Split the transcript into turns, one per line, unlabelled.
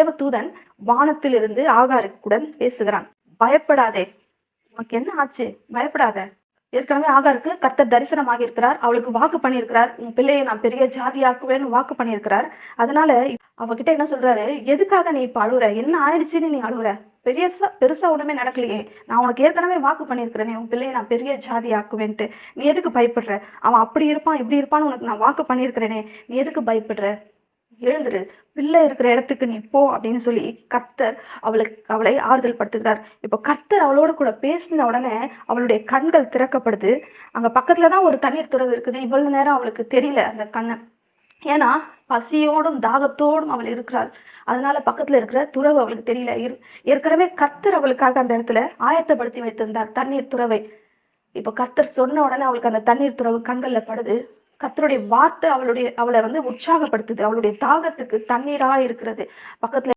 தேவதூதன் வானத்திலிருந்து ஆகாருடன் பேசுகிறான். பயப்படாதே, உனக்கு என்ன ஆச்சு? பயப்படாத. ஏற்கனவே ஆகாருக்கு கர்த்தர் தரிசனமாகி இருக்கிறார். அவளுக்கு வாக்கு பண்ணியிருக்கிறார். உன் பிள்ளையை நான் பெரிய ஜாதியாக்குவேன்னு வாக்கு பண்ணியிருக்கிறார். அதனால அவகிட்ட என்ன சொல்றாரு? எதுக்காக நீ இப்ப அழுகுற? என்ன ஆயிடுச்சுன்னு நீ அழுகுற? பெருசா ஒண்ணுமே நடக்கலையே. நான் உனக்கு ஏற்கனவே வாக்கு பண்ணியிருக்கிறேனே, உன் பிள்ளையை நான் பெரிய ஜாதி ஆக்குவேன்ட்டு. நீ எதுக்கு பயப்படுற? அவன் அப்படி இருப்பான் இப்படி இருப்பான்னு உனக்கு நான் வாக்கு பண்ணியிருக்கிறேனே, நீ எதுக்கு பயப்படுற? எழுந்துரு, பிள்ளை இருக்கிற இடத்துக்கு நீ போ அப்படின்னு சொல்லி கர்த்தர் அவளை ஆறுதல் படுத்துகிறார். இப்போ கர்த்தர் அவளோட கூட பேசின உடனே அவளுடைய கண்கள் திறக்கப்படுது. அங்க பக்கத்துலதான் ஒரு தண்ணீர் துறவு இருக்குது. இவ்வளவு நேரம் அவளுக்கு தெரியல அந்த கண்ணை. ஏன்னா பசியோடும் தாகத்தோடும் அவள் இருக்கிறாள். அதனால பக்கத்துல இருக்கிற துறவு அவளுக்கு தெரியல. ஏற்கனவே கர்த்தர் அவளுக்காக அந்த இடத்துல ஆயத்தப்படுத்தி வைத்திருந்தார் தண்ணீர் துறவை. இப்ப கர்த்தர் சொன்ன உடனே அவளுக்கு அந்த தண்ணீர் துறவு கண்கள்ல படுது. கர்த்தருடைய வார்த்தை அவளை உற்சாகப்படுத்துது. அவளுடைய தாகத்துக்கு தண்ணீரா இருக்கிறது. பக்கத்துல